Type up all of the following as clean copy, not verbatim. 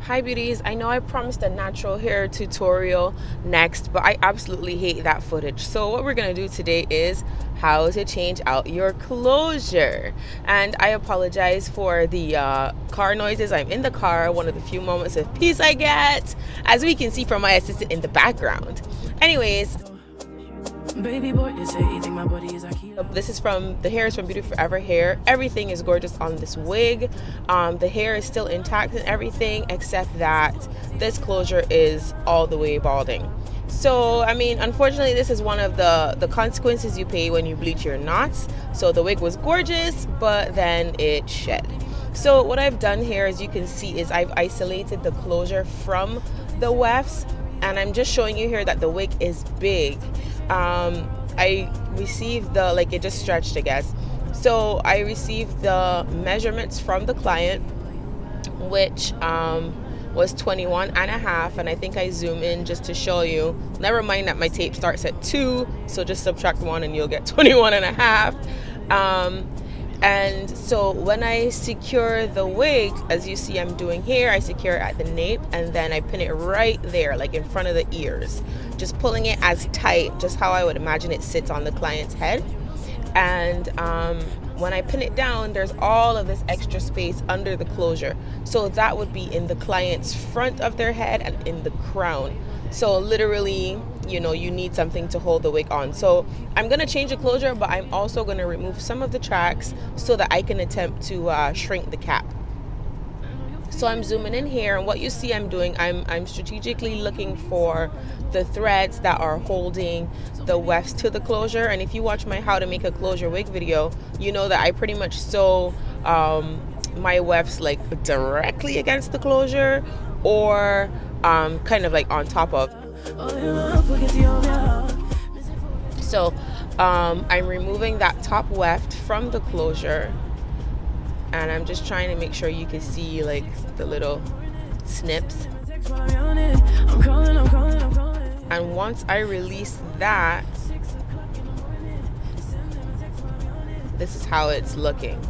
Hi beauties, I know I promised a natural hair tutorial next, but I absolutely hate that footage. So what we're going to do today is how to change out your closure. And I apologize for the car noises. I'm in the car, one of the few moments of peace I get, as we can see from my assistant in the background. Anyways, baby boy, they say eating my body is this is from the hair is from Beauty Forever hair. Everything is gorgeous on this wig. The hair is still intact and everything, except that this closure is all the way balding. So I mean, unfortunately, this is one of the consequences you pay when you bleach your knots. So the wig was gorgeous, but then it shed. So what I've done here, as you can see, is I've isolated the closure from the wefts, and I'm just showing you here that the wig is big. I received it just stretched, I guess. So I received the measurements from the client, which was 21 and a half, and I think I zoom in just to show you. Never mind that my tape starts at 2, so just subtract 1 and you'll get 21 and a half. And so when I secure the wig, as you see I'm doing here, I secure it at the nape and then I pin it right there, like in front of the ears, just pulling it as tight, just how I would imagine it sits on the client's head. And when I pin it down, there's all of this extra space under the closure. So that would be in the client's front of their head and in the crown. So literally, you need something to hold the wig on. So I'm going to change the closure, but I'm also going to remove some of the tracks so that I can attempt to shrink the cap. So I'm zooming in here, and what you see I'm doing, I'm strategically looking for the threads that are holding the wefts to the closure. And if you watch my how to make a closure wig video, you know that I pretty much sew my wefts like directly against the closure or kind of like on top of. So I'm removing that top weft from the closure, and I'm just trying to make sure you can see like the little snips. And once I release that, this is how it's looking.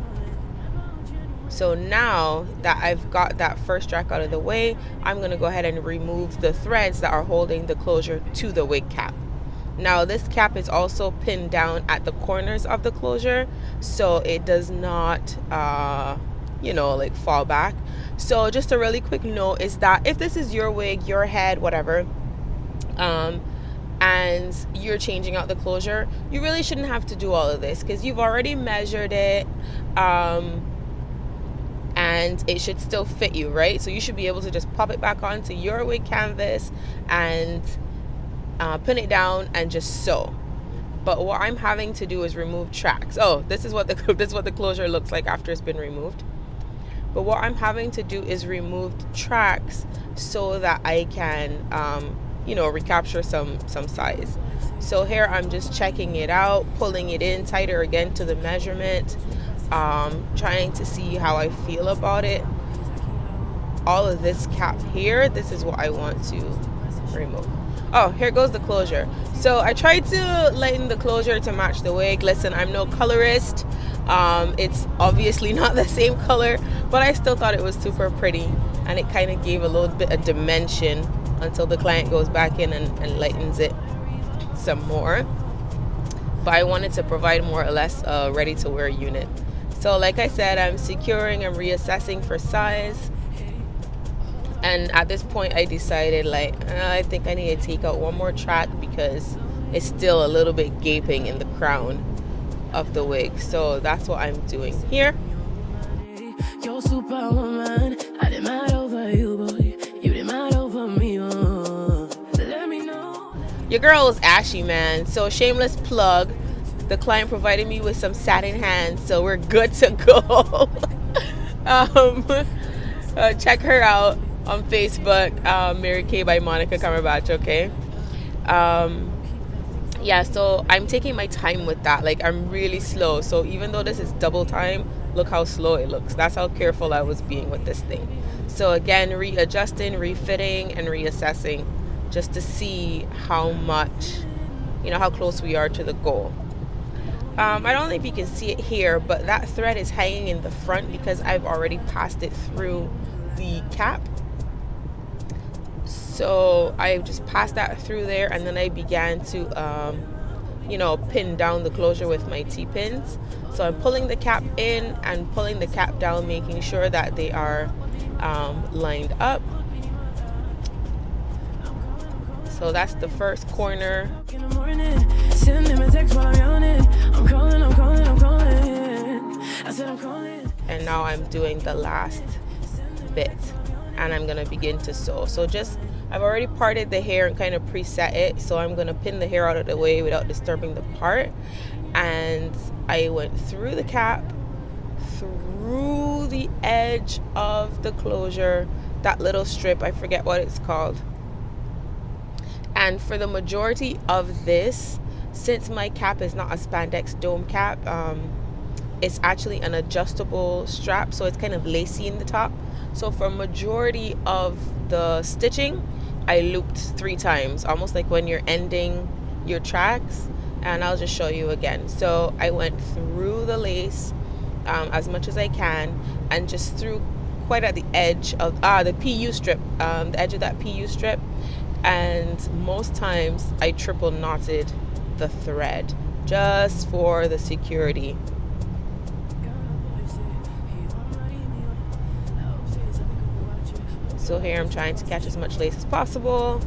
So now that I've got that first track out of the way, I'm going to go ahead and remove the threads that are holding the closure to the wig cap. Now this cap is also pinned down at the corners of the closure, so it does not fall back. So just a really quick note is that if this is your wig, your head, whatever, and you're changing out the closure, you really shouldn't have to do all of this because you've already measured it, and it should still fit you, right? So you should be able to just pop it back onto your wig canvas and pin it down and just sew. But what I'm having to do is remove tracks. Oh, this is what the closure looks like after it's been removed. But what I'm having to do is remove tracks so that I can recapture some size. So here I'm just checking it out, pulling it in tighter again to the measurement, trying to see how I feel about it. All of this cap here, this is what I want to remove. Oh, here goes the closure. So I tried to lighten the closure to match the wig. Listen, I'm no colorist. It's obviously not the same color, but I still thought it was super pretty, and it kind of gave a little bit of dimension until the client goes back in and lightens it some more. But I wanted to provide more or less a ready to wear unit. So like I said, I'm securing and reassessing for size. And at this point I decided I think I need to take out one more track because it's still a little bit gaping in the crown of the wig. So that's what I'm doing here. You're superwoman. I did mad over you, boy. You did mad over me. Let me know. Your girl is ashy, man. So shameless plug. The client provided me with some satin hands, so we're good to go. Check her out on Facebook, Mary Kay by Monica Cumberbatch, okay? So I'm taking my time with that. I'm really slow. So even though this is double time, look how slow it looks. That's how careful I was being with this thing. So again, readjusting, refitting, and reassessing just to see how much, how close we are to the goal. I don't know if you can see it here, but that thread is hanging in the front because I've already passed it through the cap. So I just passed that through there, and then I began to pin down the closure with my T-pins. So I'm pulling the cap in and pulling the cap down, making sure that they are lined up. So that's the first corner. And now I'm doing the last bit, and I'm gonna begin to sew. So I've already parted the hair and kind of preset it, so I'm gonna pin the hair out of the way without disturbing the part. And I went through the cap, through the edge of the closure, that little strip, I forget what it's called. And for the majority of this, since my cap is not a spandex dome cap, it's actually an adjustable strap, so it's kind of lacy in the top. So for majority of the stitching, I looped 3 times, almost like when you're ending your tracks. And I'll just show you again. So I went through the lace as much as I can, and just through quite at the edge of the PU strip, the edge of that PU strip. And most times I triple knotted the thread just for the security. So here I'm trying to catch as much lace as possible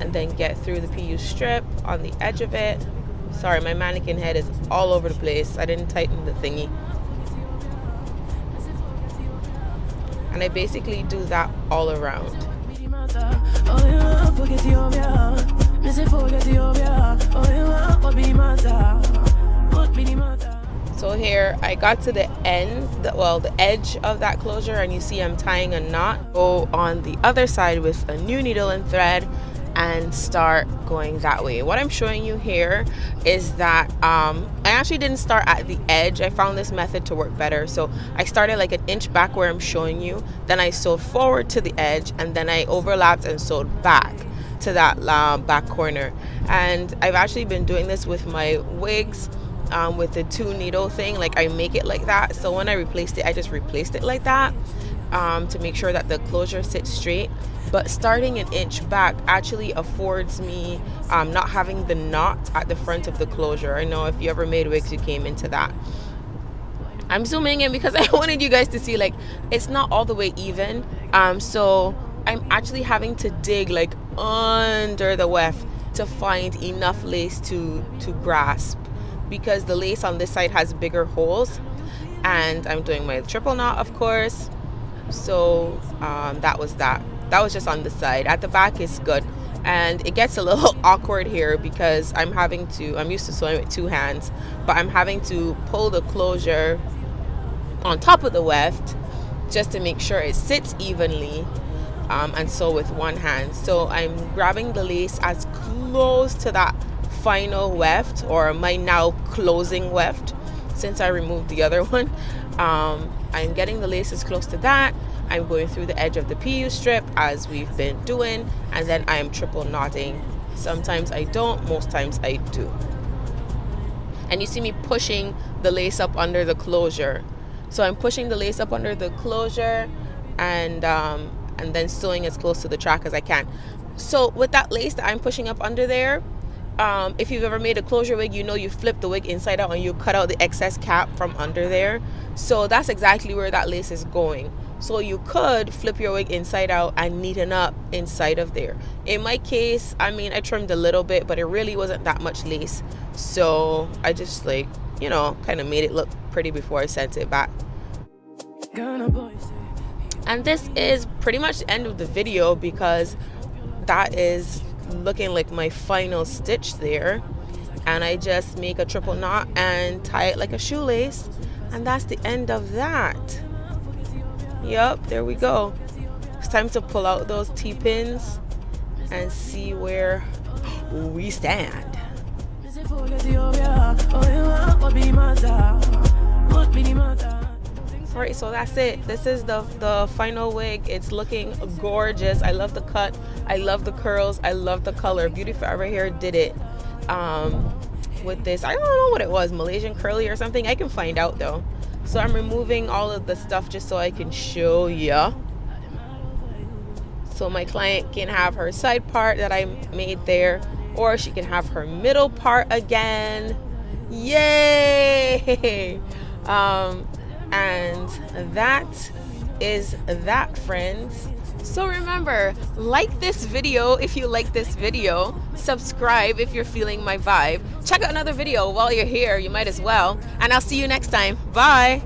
and then get through the PU strip on the edge of it. Sorry, my mannequin head is all over the place. I didn't tighten the thingy. And I basically do that all around. So here I got to the end, the edge of that closure, and you see I'm tying a knot. Go on the other side with a new needle and thread and start going that way. What I'm showing you here is that I actually didn't start at the edge. I found this method to work better. So I started like an inch back where I'm showing you, then I sewed forward to the edge, and then I overlapped and sewed back to that back corner. And I've actually been doing this with my wigs, with the 2 needle thing. Like I make it like that, so when I replaced it, I just replaced it like that, to make sure that the closure sits straight. But starting an inch back actually affords me not having the knot at the front of the closure. I know if you ever made wigs, you came into that. I'm zooming in because I wanted you guys to see, like, it's not all the way even. So I'm actually having to dig like under the weft to find enough lace to grasp, because the lace on this side has bigger holes. And I'm doing my triple knot, of course. So that was just on the side. At the back is good, and it gets a little awkward here because I'm used to sewing with 2 hands, but I'm having to pull the closure on top of the weft just to make sure it sits evenly, and sew with 1 hand. So I'm grabbing the lace as close to that final weft, or my now closing weft, since I removed the other one. I'm getting the lace as close to that. I'm going through the edge of the PU strip as we've been doing, and then I am triple knotting. Sometimes I don't, most times I do. And you see me pushing the lace up under the closure. So I'm pushing the lace up under the closure, and then sewing as close to the track as I can. So with that lace that I'm pushing up under there, if you've ever made a closure wig, you know you flip the wig inside out and you cut out the excess cap from under there. So that's exactly where that lace is going. So you could flip your wig inside out and neaten up inside of there. In my case, I mean, I trimmed a little bit, but it really wasn't that much lace. So I just kind of made it look pretty before I sent it back. And this is pretty much the end of the video, because that is looking like my final stitch there. And I just make a triple knot and tie it like a shoelace, and that's the end of that. Yep, there we go. It's time to pull out those T-pins and see where we stand. Alright, so that's it. This is the final wig. It's looking gorgeous. I love the cut. I love the curls. I love the color. Beauty Forever Hair did it with this. I don't know what it was, Malaysian Curly or something. I can find out though. So I'm removing all of the stuff just so I can show ya. So my client can have her side part that I made there, or she can have her middle part again. Yay! And that is that, friends. So remember, like this video if you like this video, subscribe if you're feeling my vibe, check out another video while you're here, you might as well, and I'll see you next time. Bye.